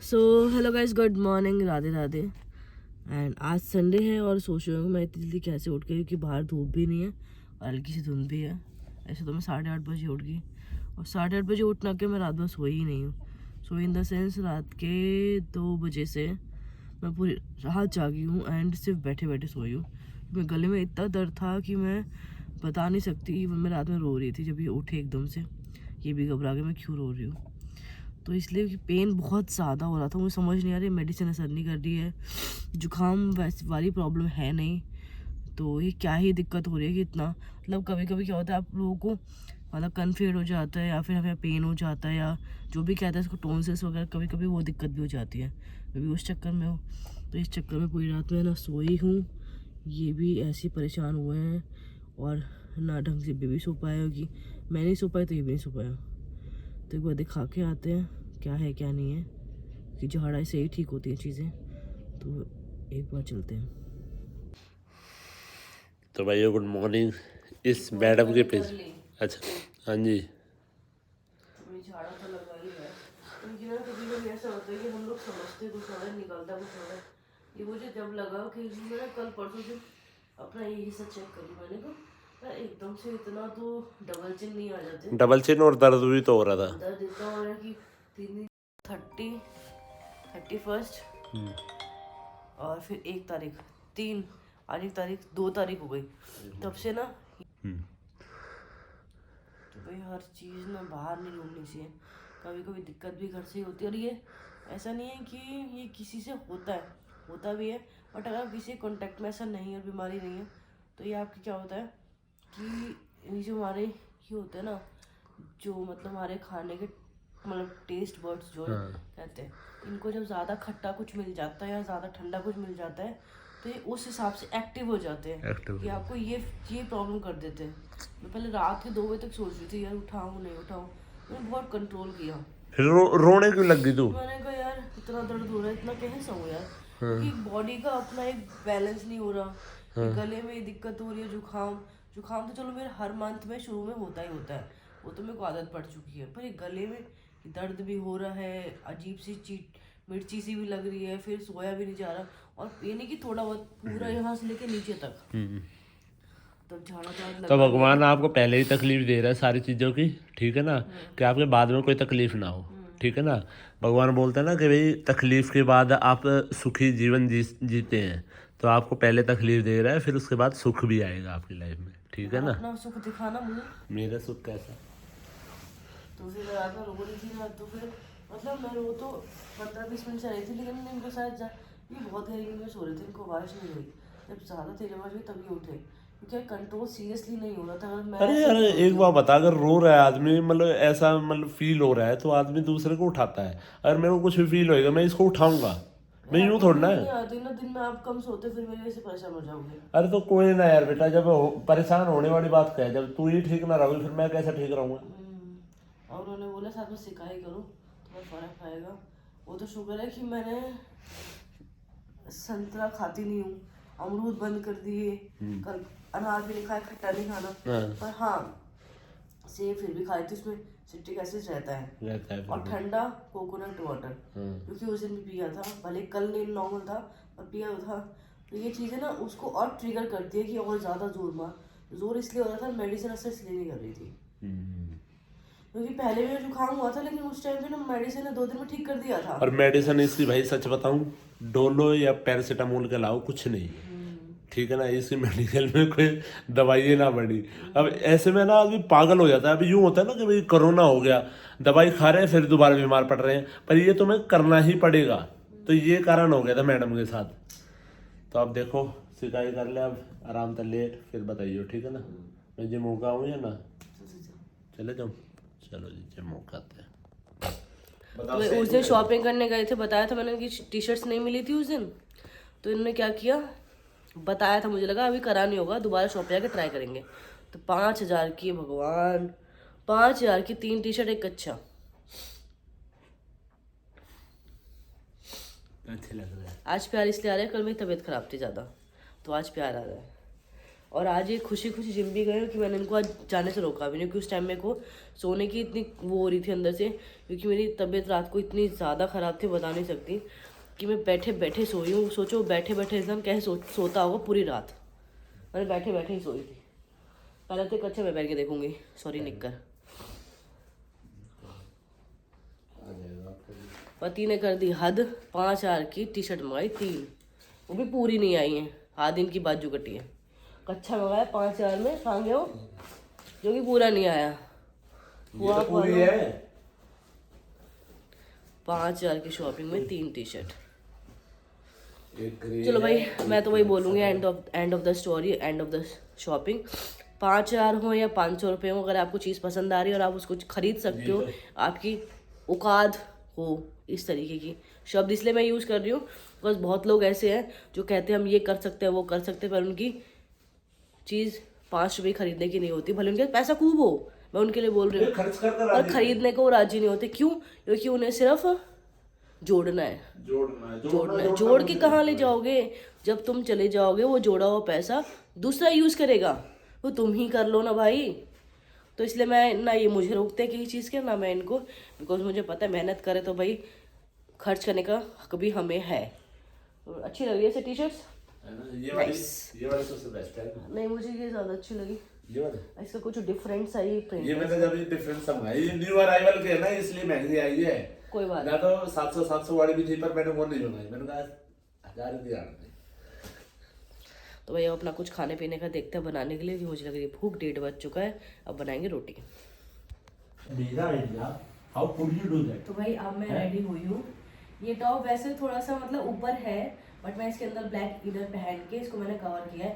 So hello guys, good morning, Radhe Radhe. And आज Sunday है और सोच रही हूँ मैं इतनी जल्दी कैसे उठ गई क्योंकि बाहर धूप भी नहीं है और हल्की सी धुंध भी है। ऐसे तो मैं 8:30 बजे उठ गई और 8:30 बजे उठना के मैं रात भर सोई ही नहीं हूँ। सो इन द सेंस रात के 2 बजे से मैं पूरी रात जागी हूँ एंड सिर्फ बैठे बैठे सोई हूँ। मेरे गले में इतना दर्द था कि मैं बता नहीं सकती। इवन मैं रात में रो रही थी जब ये उठे एकदम से, ये भी घबरा के मैं क्यों रो रही हूँ। तो इसलिए कि पेन बहुत ज़्यादा हो रहा था, मुझे समझ नहीं आ रही मेडिसिन असर नहीं कर रही है, जुकाम वैसे वाली प्रॉब्लम है नहीं, तो ये क्या ही दिक्कत हो रही है कि इतना मतलब कभी कभी क्या होता है आप लोगों को मतलब कन्फेड हो जाता है या फिर हमें पेन हो जाता है या जो भी कहता है इसको टोन्सिल्स वगैरह, कभी कभी वो दिक्कत भी हो जाती है। मैं भी उस चक्कर में हूँ, तो इस चक्कर में पूरी रात में ना सोई हूँ, ये भी ऐसे परेशान हुए हैं और ना ढंग से बेबी सो पाए होगी, मैं नहीं सो पाई तो ये भी नहीं सो पाया। तो एक बार दिखा के आते हैं क्या है क्या नहीं है, कि झाड़ा से ही ठीक होती हैं चीज़ें, तो एक बार चलते हैं। तो भैया गुड मॉर्निंग। इस मैडम के पेज। अच्छा हाँ जी। झाड़ा तो लगा ही है, लेकिन ना कभी कभी ऐसा होता है कि हम लोग समझते कुछ और है, निकलता कुछ और है। ये मुझे जब लगा कि मैंने कल परसों से अपना ये हिस्सा चेक करी, मैंने कहा एकदम से इतना तो डबल चिन नहीं आ जाते। डबल चिन और दर्द भी तो हो रहा था। दर्द इतना हो रहा है कि 31 और फिर 1 तारीख 3, आज 1 तारीख 2 तारीख हो गई तब से ना। तो भाई हर चीज़ ना बाहर नहीं ढूंढनी चाहिए, कभी कभी दिक्कत भी घर से ही होती है। और ये ऐसा नहीं है कि ये किसी से होता है, होता भी है, बट अगर किसी कॉन्टेक्ट में ऐसा नहीं है और बीमारी नहीं है तो ये आपकी क्या होता है कि ये जो हमारे ये होते हैं ना, जो मतलब हमारे खाने के मतलब टेस्ट बर्ड्स जो कहते हैं, इनको जब ज़्यादा खट्टा कुछ मिल जाता है या ज़्यादा ठंडा कुछ मिल जाता है तो ये उस हिसाब से एक्टिव हो जाते हैं कि आपको ये प्रॉब्लम कर देते हैं। मैं पहले रात के 2 बजे तक सोच रही थी यार उठाऊँ नहीं उठाऊँ, मैंने बहुत कंट्रोल किया। फिर रोने क्यों लग गई तू? मैंने कहा यार इतना दर्द हो रहा है, इतना कैसे सहूँ यार, क्योंकि बॉडी का अपना एक बैलेंस नहीं हो रहा। कि गले में दिक्कत हो रही है, जुकाम जुकाम तो चलो मेरे हर मंथ में शुरू में होता ही होता है, वो तो मेरे को आदत पड़ चुकी है, पर ये गले में दर्द भी हो रहा है, अजीब सी चीट मिर्ची सी भी लग रही है, फिर सोया भी नहीं जा रहा, और ये नहीं कि थोड़ा बहुत, पूरा यहाँ से लेके नीचे तक, तब झाड़ा तो तो लगा लिया। भगवान आपको पहले ही तकलीफ दे रहा है सारी चीज़ों की, ठीक है ना, कि आपके बाद में कोई तकलीफ ना हो, ठीक है ना। भगवान बोलता है ना कि भाई तकलीफ के बाद आप सुखी जीवन जीते हैं, तो आपको पहले तकलीफ दे रहा है, फिर उसके बाद सुख भी आएगा आपकी लाइफ में, ठीक है ना। अपना सुख दिखाना मुझे, मेरा सुख कैसा? तो फिर रात में रो रही थी ना, तो फिर मतलब मैं रो तो 15-20 मिनट से रही थी, लेकिन इनको शायद ये बहुत देरी में सो रहे थे, इनको बारिश नहीं हुई, जब ज़्यादा तेज आवाज हुई तभी उठे, क्योंकि कंट्रोल सीरियसली नहीं हो रहा था। अगर मैं अरे ऐसे यार नहीं एक रोती बार हूँ, बता, अगर रो रहा है आदमी, मतलब ऐसा मतलब फील हो रहा है तो आदमी दूसरे को उठाता है। अगर मेरे को कुछ भी फील होएगा मैं इसको उठाऊंगा, मैं यार यूं तो थोड़ा ना नींद है। नहीं आती ना, दिन में आप कम सोते फिर मेरी वजह से परेशान हो जाओगे। अरे तो कोई ना यार बेटा, जब परेशान होने वाली बात क्या है, जब तू ही ठीक ना रहोगी फिर मैं कैसे ठीक रहूंगा। और उन्होंने बोला साथ में सिकाई करो थोड़ा फर्क आएगा। वो तो शुक्र है कि मैंने संतरा खाती नहीं हूँ, अमरूद बंद कर दिए, कल अनार भी नहीं खाया, खट्टा नहीं खाना, पर हाँ सेब फिर भी खाई थी, उसमें सिट्रिक एसिड रहता है, रहता है फिर और भी। ठंडा कोकोनट वाटर, क्योंकि उस दिन भी पिया था, भले कल नहीं नॉर्मल था पर पिया था। तो ये चीज़ें ना उसको और ट्रिगर करती है कि और ज़्यादा जोर इसलिए हो रहा था, मेडिसिन असर इसलिए नहीं कर रही थी, क्योंकि पहले भी जुकाम हुआ था लेकिन उस टाइम पे ना मेडिसिन ने 2 दिन में ठीक कर दिया था। और मेडिसिन इसकी भाई सच बताऊं, डोलो या पैरासीटामोल के अलावा कुछ नहीं है, ठीक है ना। इसकी मेडिकल में कोई दवाई ना पड़ी। अब ऐसे में ना आदमी पागल हो जाता है। अभी यूं होता है ना कि भाई कोरोना हो गया, दवाई खा रहे हैं फिर दोबारा बीमार पड़ रहे हैं, पर ये तुम्हें करना ही पड़ेगा। तो ये कारण हो गया था मैडम के साथ। तो अब देखो शिकायत कर ले, अब आराम से लेट फिर बताइए, ठीक है ना। मैं जिम होगा हूँ या ना चले जाऊँ? चलो जी जिम होगा आते हैं। तो मैं उस दिन शॉपिंग करने गए थे, बताया था मैंने कि टी शर्ट्स नहीं मिली थी उस दिन, तो इन्होंने क्या किया, बताया था, मुझे लगा अभी करा नहीं होगा, दोबारा शॉप पे आके ट्राई करेंगे। तो 5,000 की, भगवान 5,000 की 3 टी शर्ट एक अच्छा, अच्छे लग रहे हैं। आज प्यार इसलिए आ रहा है, कल मेरी तबीयत खराब थी ज़्यादा, तो आज प्यार आ रहा है। और आज ये खुशी खुशी जिम भी गए कि मैंने इनको आज जाने से रोका भी नहीं, क्योंकि उस टाइम मेरे को सोने की इतनी वो हो रही थी अंदर से, क्योंकि मेरी तबीयत रात को इतनी ज़्यादा ख़राब थी बता नहीं सकती, कि मैं बैठे बैठे सोई हूँ। सोचो बैठे बैठे इंसान कैसे सोता होगा पूरी रात। मैंने बैठे बैठे ही सोई थी। पहले तो एक अच्छा मैं पहन के देखूंगी, सॉरी निक्कर। पति ने कर दी हद, 5,000 की टी शर्ट मंगाई 3, वो भी पूरी नहीं आई है, आधी इनकी बाजू कटी है। कच्छा मंगाया 5,000 में, खा गए हो, जो कि पूरा नहीं आया। वो तो पूरी है। 5,000 की शॉपिंग में 3 टी शर्ट। चलो भाई, मैं तो वही बोलूँगी, end of the story, end of the shopping. 5,000 हो या 500 रुपये हो, अगर आपको चीज़ पसंद आ रही है और आप उसको खरीद सकते हो, आपकी औकात हो, इस तरीके की शब्द इसलिए मैं यूज़ कर रही हूँ बिकॉज बहुत लोग ऐसे हैं जो कहते हैं हम ये कर सकते हैं वो कर सकते हैं, पर उनकी चीज़ 5 रुपये खरीदने की नहीं होती, भले उनके पैसा खूब हो, मैं उनके लिए बोल रही हूँ, पर खरीदने को राजी नहीं होते। क्यों? क्योंकि उन्हें सिर्फ जोड़ना है। जोड़ के कहाँ ले जाओगे? जब तुम चले जाओगे वो जोड़ा हुआ पैसा दूसरा यूज़ करेगा, वो तुम ही कर लो ना भाई। तो इसलिए मैं ना, ये मुझे रोकते हैं किसी चीज़ के, ना मैं इनको, बिकॉज मुझे पता है मेहनत करे तो भाई खर्च करने का हक भी हमें है। और अच्छी लग रही है ऐसे टी शर्ट्स, ये वाली सबसे बेस्ट है। नहीं मुझे ये ज़्यादा अच्छी लगी, ये वाली, इसका कुछ डिफरेंट सा ही प्रिंट। ये मैंने जब डिफरेंट मंगाई, ये न्यू अराइवल के है ना, इसलिए महंगी आई है। कोई बात ना तो 700 वाली भी थी, पर मैंने वो नहीं मंगाई, मैंने कहा 1000 दिया। तो भैया अपना कुछ खाने पीने का देखते हैं बनाने के लिए, कि मुझे लग रही है भूख, 1:30 बज चुका है, अब बनाएंगे रोटी। तो भाई अब मैं रेडी हुई हूँ। ये टॉप वैसे थोड़ा सा मतलब ऊपर है, बट मैं इसके अंदर ब्लैक इनर पहन के इसको मैंने कवर किया है।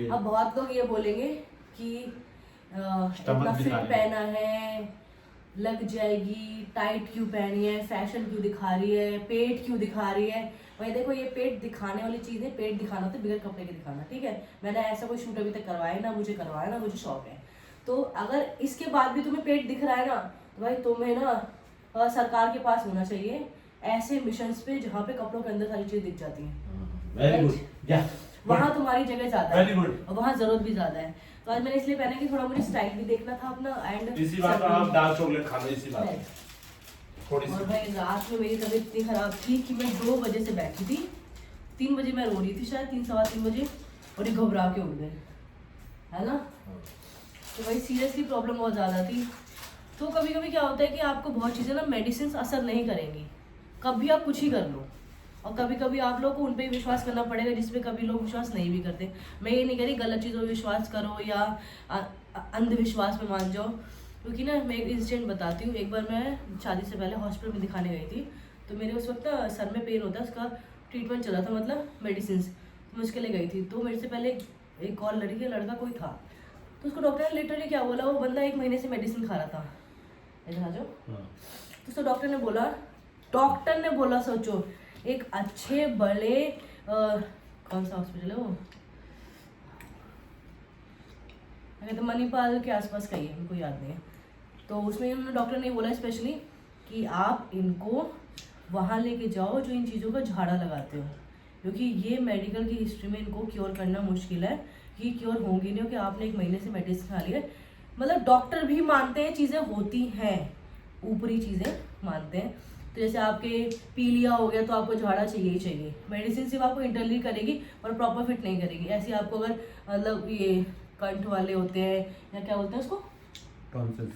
अब बहुत लोग ये बोलेंगे कि इतना फिट पहना है, लग जाएगी, टाइट क्यों पहनी है, फैशन क्यों दिखा रही है, पेट क्यों दिखा रही है। भाई देखो, ये पेट दिखाने वाली चीज़ है, पेट दिखाना होता है बिगर कपड़े के दिखाना, ठीक है। मैंने ऐसा कोई शूट अभी तक करवाया ना, मुझे करवाया ना, मुझे शौक है। तो अगर इसके बाद भी तुम्हें पेट दिख रहा है ना, तो भाई तुम्हें ना सरकार के पास होना चाहिए ऐसे मिशंस पे जहाँ पे कपड़ों के अंदर सारी चीज़ दिख जाती हैं। वहाँ तुम्हारी जगह ज्यादा है और वहाँ जरूरत भी ज्यादा है। तो आज मैंने इसलिए पहना कि थोड़ा मुझे स्टाइल भी देखना था अपना, एंड इसी बात पर आप डार्क चॉकलेट खा लो, इसी बात पर थोड़ी सी। और भाई रात में मेरी तबीयत इतनी खराब थी कि मैं 2 बजे से बैठी थी, 3 बजे मैं रो रही थी शायद, 3 सवा 3 बजे, और ये घबरा के उठ गए, है ना। तो भाई सीरियसली प्रॉब्लम बहुत ज़्यादा थी। तो कभी कभी क्या होता है कि आपको बहुत चीज़ें ना मेडिसिन असर नहीं करेंगी, कभी आप कुछ ही कर लो, और कभी कभी आप लोग को उन पर ही विश्वास करना पड़ेगा जिसपे कभी लोग विश्वास नहीं भी करते। मैं ये नहीं कह रही गलत चीज़ों पर विश्वास करो या अंधविश्वास में मान जाओ, क्योंकि ना मैं एक इंसिडेंट बताती हूँ। एक बार मैं शादी से पहले हॉस्पिटल में दिखाने गई थी, तो मेरे उस वक्त सर में पेन होता है, उसका ट्रीटमेंट चला था, मतलब मेडिसिन, तो मैं उसके लिए गई थी। तो मेरे से पहले एक कॉल लड़की लड़का कोई था, तो उसको डॉक्टर ने लिटरली क्या बोला, वो बंदा 1 महीने से मेडिसिन खा रहा था, इधर आ जाओ। तो उसको डॉक्टर ने बोला सोचो, एक अच्छे बड़े कौन सा हॉस्पिटल है वो, तो मणिपाल के आसपास का ही है, उनको याद नहीं है। तो उसमें उन्होंने डॉक्टर ने बोला स्पेशली कि आप इनको वहाँ लेके जाओ जो इन चीज़ों का झाड़ा लगाते हो, क्योंकि ये मेडिकल की हिस्ट्री में इनको क्योर करना मुश्किल है, कि क्योर होंगी नहीं, कि आपने 1 महीने से मेडिसिन खा ली है। मतलब डॉक्टर भी मानते हैं चीज़ें होती हैं, ऊपरी चीज़ें मानते हैं। तो जैसे आपके पी लिया हो गया तो आपको झाड़ा चाहिए ही चाहिए, मेडिसिन सिर्फ आपको इंटरली करेगी और प्रॉपर फिट नहीं करेगी। ऐसे आपको अगर मतलब ये कंठ वाले होते हैं या क्या बोलते हैं उसको, टॉन्सिल्स,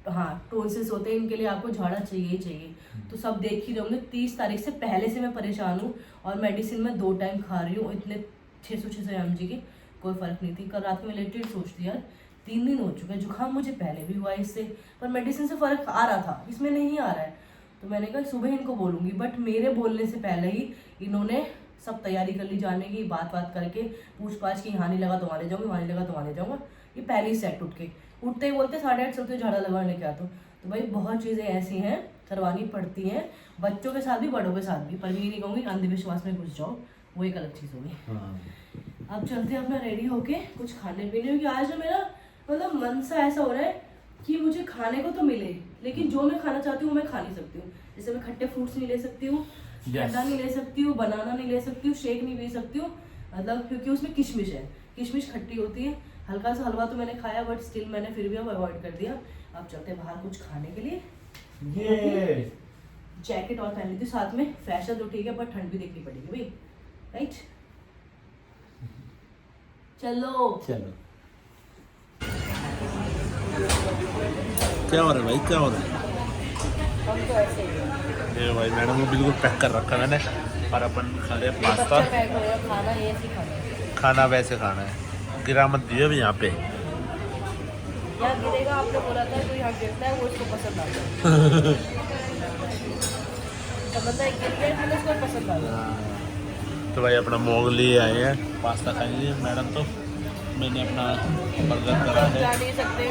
हाँ टॉन्सिल्स होते हैं, इनके लिए आपको झाड़ा चाहिए ही चाहिए। तो सब देख ही रहे होंगे, 30 तारीख से पहले से मैं परेशान हूँ और मेडिसिन मैं 2 टाइम खा रही हूँ, इतने 600 mg की, कोई फ़र्क नहीं थी। कल रात में लेटेड सोचती यार 3 दिन हो चुके हैं, जुकाम मुझे पहले भी हुआ इससे, पर मेडिसिन से फ़र्क आ रहा था, इसमें नहीं आ रहा है। तो मैंने कहा सुबह इनको बोलूँगी, बट मेरे बोलने से पहले ही इन्होंने सब तैयारी कर ली जाने की, बात करके पूछ पाछ की यहाँ नहीं लगा तो वहाँ ले जाऊँगी, वहाँ नहीं लगा तो वहाँ ले जाऊँगा। ये पहले ही सेट उठते ही बोलते 8:30 चलते झाड़ा लगाने क्या। तो भाई बहुत चीज़ें ऐसी हैं करवानी पड़ती हैं, बच्चों के साथ भी बड़ों के साथ भी, पर ये नहीं कहूँगी अंधविश्वास में घुस जाओ, वो एक अलग चीज़ होगी। अब चलते हैं अपना रेडी होके कुछ खाने पीने, क्योंकि आज ना मेरा मतलब मन सा ऐसा हो रहा है कि मुझे खाने को तो मिले, लेकिन जो मैं खाना चाहती हूँ मैं खा नहीं सकती हूँ। जैसे मैं खट्टे फ्रूट्स नहीं ले सकती हूँ, ठंडा नहीं ले सकती हूँ, बनाना नहीं ले सकती हूँ, शेक नहीं पी सकती हूँ, मतलब क्योंकि उसमें किशमिश है, किशमिश खट्टी होती है। हल्का सा हलवा तो मैंने खाया बट स्टिल मैंने फिर भी अब अवॉइड कर दिया। अब चलते हैं बाहर कुछ खाने के लिए। ये जैकेट और पहन ली थी साथ में, फैशन तो ठीक है पर ठंड भी देखनी पड़ेगी भाई, राइट। चलो चलो, क्या हो रहा है भाई, क्या हो रहा है? हम तो ऐसे ही ये भाई मैडम को बिल्कुल पैक कर रखा मैंने, और अपन खा रहे हैं पास्ता। पैक हो गया खाना, ये ऐसे खाना है। खाना वैसे खाना है, गिरा मत दिए भी यहाँ पे। यहाँ गिरेगा, आपने बोला था जो यहाँ गिरता है वो इसको पसंद आता है। तो बंदा एक गिर गया मतलब इसको पसंद आ गया। तो भाई अपना मोग लिए आए हैं, पास्ता खाएंगे। मैडम तो मैंने अपना बर्गर करा है। जा नहीं सकते,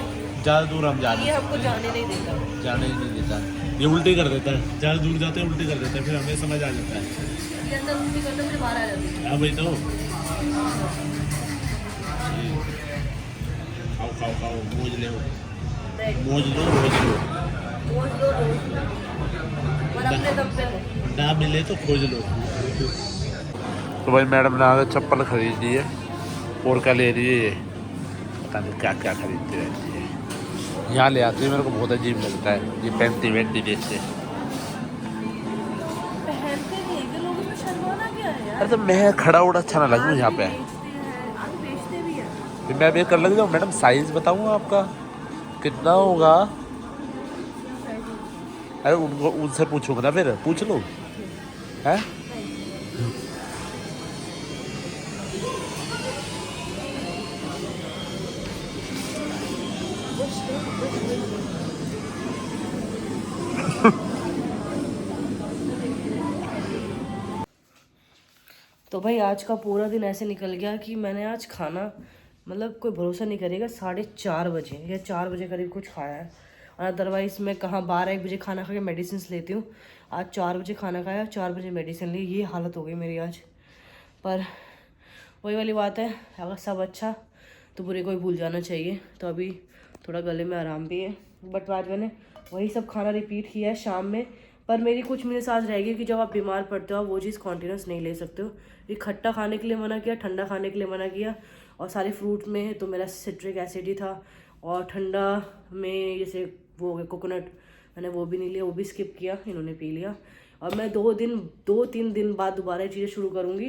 ज़्यादा दूर हम ये हमको जाने नहीं देता। जाने ही नहीं देता, ये उल्टी कर देता है। ज़्यादा दूर जाते हैं उल्टी कर देता है, फिर हमें समझ आ जाता है। ये अंदर उल्टी करते मुझे बाहर आ जाती है। हाँ भाई, तो खाओ खाओ खाओ, मौज ले, मौज लो, रोज लो, रोज लो रोज लो, और अपने दम पे लो। ना मिले तो खोज लो। तो भाई मैडम ने आगे चप्पल खरीद ली है, और क्या ले रही है ये, पता नहीं क्या क्या खरीदती रहती है। यहाँ ले आती है, मेरे को बहुत अजीब लगता है ये पैंती वैंती देखते। पहनते नहीं है कि लोग, इसमें शर्माना क्या है यार। अरे तो मैं खड़ा उड़ा अच्छा ना लगूँ यहाँ पे, बेचते हैं, आगे बेचते भी हैं। फिर मैं भी कर लग जाऊँ। मैडम साइज बताऊँ आपका कितना होगा? अरे उनको उनसे पूछूंगा ना, फिर पूछ लो है। तो भाई आज का पूरा दिन ऐसे निकल गया कि मैंने आज खाना, मतलब कोई भरोसा नहीं करेगा, 4:30 बजे या 4 बजे करीब कुछ खाया है। और अदरवाइज़ मैं कहाँ 12-1 बजे खाना खा के मेडिसिन लेती हूँ। आज 4 बजे खाना खाया, 4 बजे मेडिसिन ली, ये हालत हो गई मेरी आज। पर वही वाली बात है, अगर सब अच्छा तो बुरे को भी भूल जाना चाहिए। तो अभी थोड़ा गले में आराम भी है, बट आज मैंने वही सब खाना रिपीट किया है शाम में। पर मेरी कुछ मिनट आज रह गई कि जब आप बीमार पड़ते हो आप वो चीज़ कॉन्टिन्यूस नहीं ले सकते हो। ये खट्टा खाने के लिए मना किया, ठंडा खाने के लिए मना किया, और सारे फ्रूट में तो मेरा सिट्रिक एसिड ही था। और ठंडा में जैसे वो हो गया कोकोनट, मैंने वो भी नहीं लिया, वो भी स्किप किया, इन्होंने पी लिया। और मैं 2-3 दिन बाद दोबारा ये चीज़ें शुरू करूँगी,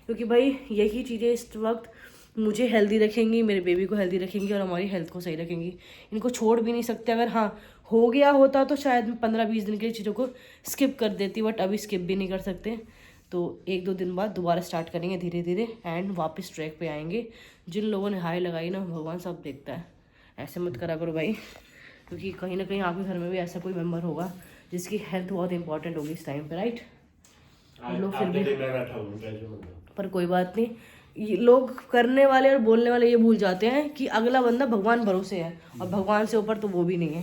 क्योंकि भाई यही चीज़ें इस वक्त मुझे हेल्दी रखेंगी, मेरे बेबी को हेल्दी रखेंगी और हमारी हेल्थ को सही रखेंगी। इनको छोड़ भी नहीं सकते। अगर हाँ हो गया होता तो शायद 15-20 दिन के चीज़ों को स्किप कर देती, बट अभी स्किप भी नहीं कर सकते। तो 1-2 दिन बाद दोबारा स्टार्ट करेंगे धीरे धीरे, एंड वापस ट्रैक पे आएंगे। जिन लोगों ने हाई लगाई ना, भगवान सब देखता है, ऐसे मत करा करो भाई, क्योंकि कहीं ना कहीं आपके घर में भी ऐसा कोई मेम्बर होगा जिसकी हेल्थ बहुत इंपॉर्टेंट होगी इस टाइम पे, राइट। हम लोग फिर भी, पर कोई बात नहीं, ये लोग करने वाले और बोलने वाले ये भूल जाते हैं कि अगला बंदा भगवान भरोसे है, और भगवान से ऊपर तो वो भी नहीं है।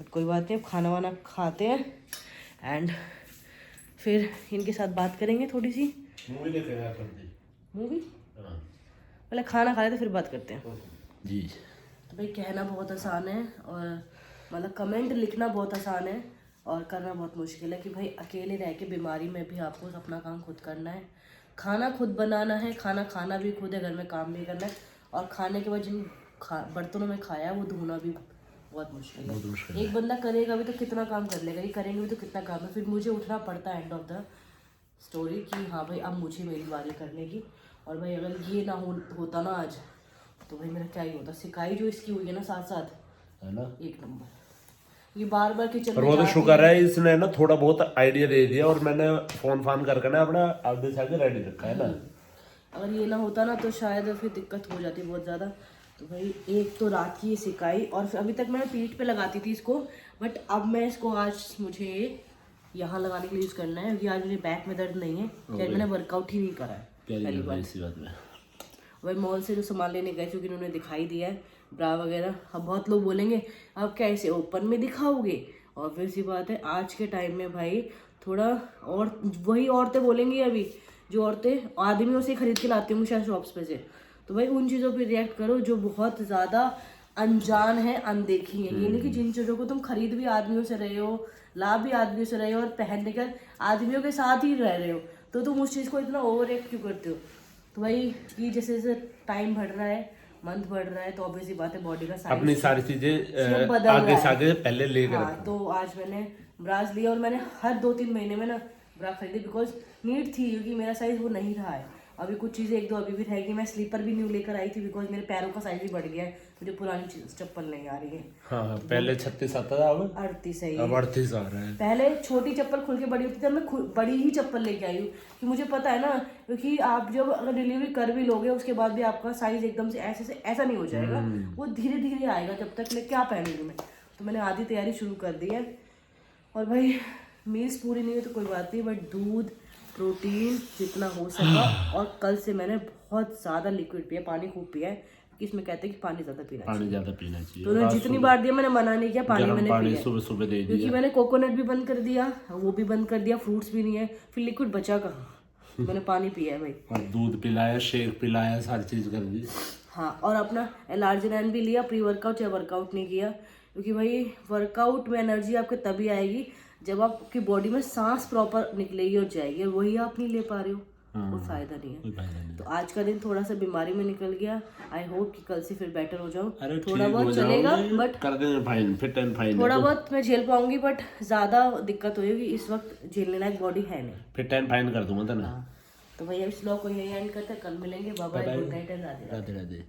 बट कोई बात नहीं, अब खाना वाना खाते हैं एंड फिर इनके साथ बात करेंगे थोड़ी सी। मूवी पहले खाना खा लेते फिर बात करते हैं जी। तो भाई कहना बहुत आसान है, और मतलब कमेंट लिखना बहुत आसान है, और करना बहुत मुश्किल है कि भाई अकेले रह के बीमारी में भी आपको अपना काम खुद करना है, खाना खुद बनाना है, खाना खाना भी खुद है, घर में काम भी करना है, और खाने के बाद जिन बर्तनों में खाया है वो धोना भी बहुत मुश्किल है। एक बंदा करेगा भी तो कितना काम कर लेगा, ये करेंगे भी तो कितना काम है। फिर मुझे उठना पड़ता है एंड ऑफ द स्टोरी कि हाँ भाई अब मुझे मेरी बारी करने की। और भाई अगर ये ना होता ना आज, तो भाई मेरा क्या ही होता। सिकाई जो इसकी हुई है ना साथ साथ, है ना, 1 नंबर। ये बार बार किचन पर में वो तो जाती शुक्र है इसने ना थोड़ा बहुत आइडिया दे दिया, और मैंने फोन करके ना अपना आगे से आगे रेडी रखा है ना। अगर ये ना होता ना तो शायद फिर दिक्कत हो जाती बहुत ज़्यादा। तो भाई एक तो रात की ये सिकाई, और फिर अभी तक मैं पीठ पे लगाती थी इसको, बट अब मैं इसको आज मुझे यहाँ लगाने के लिए यूज़ करना है, क्योंकि आज मुझे बैक में दर्द नहीं है, शायद मैंने वर्कआउट ही नहीं करा है पहली बार। भाई मॉल से जो सामान लेने गए, क्योंकि उन्होंने दिखाई दिया है ब्रा वगैरह। अब बहुत लोग बोलेंगे अब क्या इसे ओपन में दिखाओगे, और फिर सी बात है आज के टाइम में भाई थोड़ा, और वही औरतें बोलेंगी अभी जो औरतें आदमियों से खरीद के लाती होंगी शायद शॉप्स पे से, तो भाई उन चीज़ों पे रिएक्ट करो जो बहुत ज़्यादा अनजान है, अनदेखी है। ये नहीं कि जिन चीज़ों को तुम खरीद भी आदमियों से रहे हो, ला भी आदमियों से रहे हो, और पहनने कर आदमियों के साथ ही रह रहे हो, तो तुम उस चीज़ को इतना ओवर रिएक्ट क्यों करते हो। तो भाई ये जैसे जैसे टाइम बढ़ रहा है, मंथ बढ़ रहा है, तो ऑब्वियसली बात है बॉडी का अपनी साइज सारी चीजें बदल रहा आगे है। से आगे पहले लेकर हाँ, तो आज मैंने ब्रास लिया और मैंने हर 2-3 महीने में ना ब्रा खरीदी, बिकॉज नीड थी, क्योंकि मेरा साइज वो नहीं रहा है। अभी कुछ चीज़ें 1-2 अभी भी रहेगी। मैं स्लीपर भी न्यू लेकर आई थी, बिकॉज मेरे पैरों का साइज भी बढ़ गया है, मुझे पुरानी चप्पल नहीं आ रही है। हाँ हाँ, पहले 36 आता था, अब 38 है अब ये। 38 आ रहा है। पहले छोटी चप्पल खुल के बड़ी होती थी, अब मैं बड़ी ही चप्पल लेके आई हूँ, कि मुझे पता है ना, क्योंकि आप जब अगर डिलीवरी कर भी लोगे उसके बाद भी आपका साइज एकदम से ऐसा नहीं हो जाएगा, वो धीरे धीरे आएगा। जब तक ले क्या पहनूंगी मैं, तो मैंने आधी तैयारी शुरू कर दी है। और भाई मील्स पूरी नहीं है तो कोई बात नहीं, बट दूध, प्रोटीन जितना हो सका। और कल से मैंने बहुत ज़्यादा लिक्विड पिया, पानी खूब पिया है, क्योंकि इसमें कहते हैं कि पानी ज़्यादा पीना पानी चाहिए। ज्यादा पीना चाहिए। तो उन्होंने जितनी बार दिया मैंने मना नहीं किया, पानी गर्म मैंने पानी पिया, सुबह सुबह दे क्योंकि दिया। मैंने कोकोनट भी बंद कर दिया, वो भी बंद कर दिया, फ्रूट्स भी नहीं है, फिर लिक्विड बचा कहाँ। मैंने पानी पिया है भाई। और दूध पिलाया, शेक पिलाया, सारी चीज कर दी। हाँ, और अपना एलार्जिनाइन भी लिया, प्री वर्कआउट या वर्कआउट नहीं किया, क्योंकि भाई वर्कआउट में एनर्जी आपके तभी आएगी जब आपकी बॉडी में सांस प्रॉपर निकलेगी और जाएगी, और वही आप नहीं ले पा रहे हो, कोई फायदा नहीं है। कोई फायदा नहीं। तो आज का दिन थोड़ा सा बीमारी में निकल गया। आई होप कि कल से फिर बेटर हो जाऊँ। अरे थोड़ा ठीक हो बहुत चलेगा, जाओगे, बट कर देंगे फाइन, फिट एंड फाइन। थोड़ा बहुत मैं झेल पाऊंगी, बट ज़्यादा दिक्कत होगी, इस वक्त झेलने लायक बॉडी है नहीं। फिट एंड फाइन कर दूंगा ना। हाँ, तो भैया इस ब्लॉग को यही एंड करते हैं, कल मिलेंगे। Bye bye, good night and Radhe Radhe. Radhe Radhe.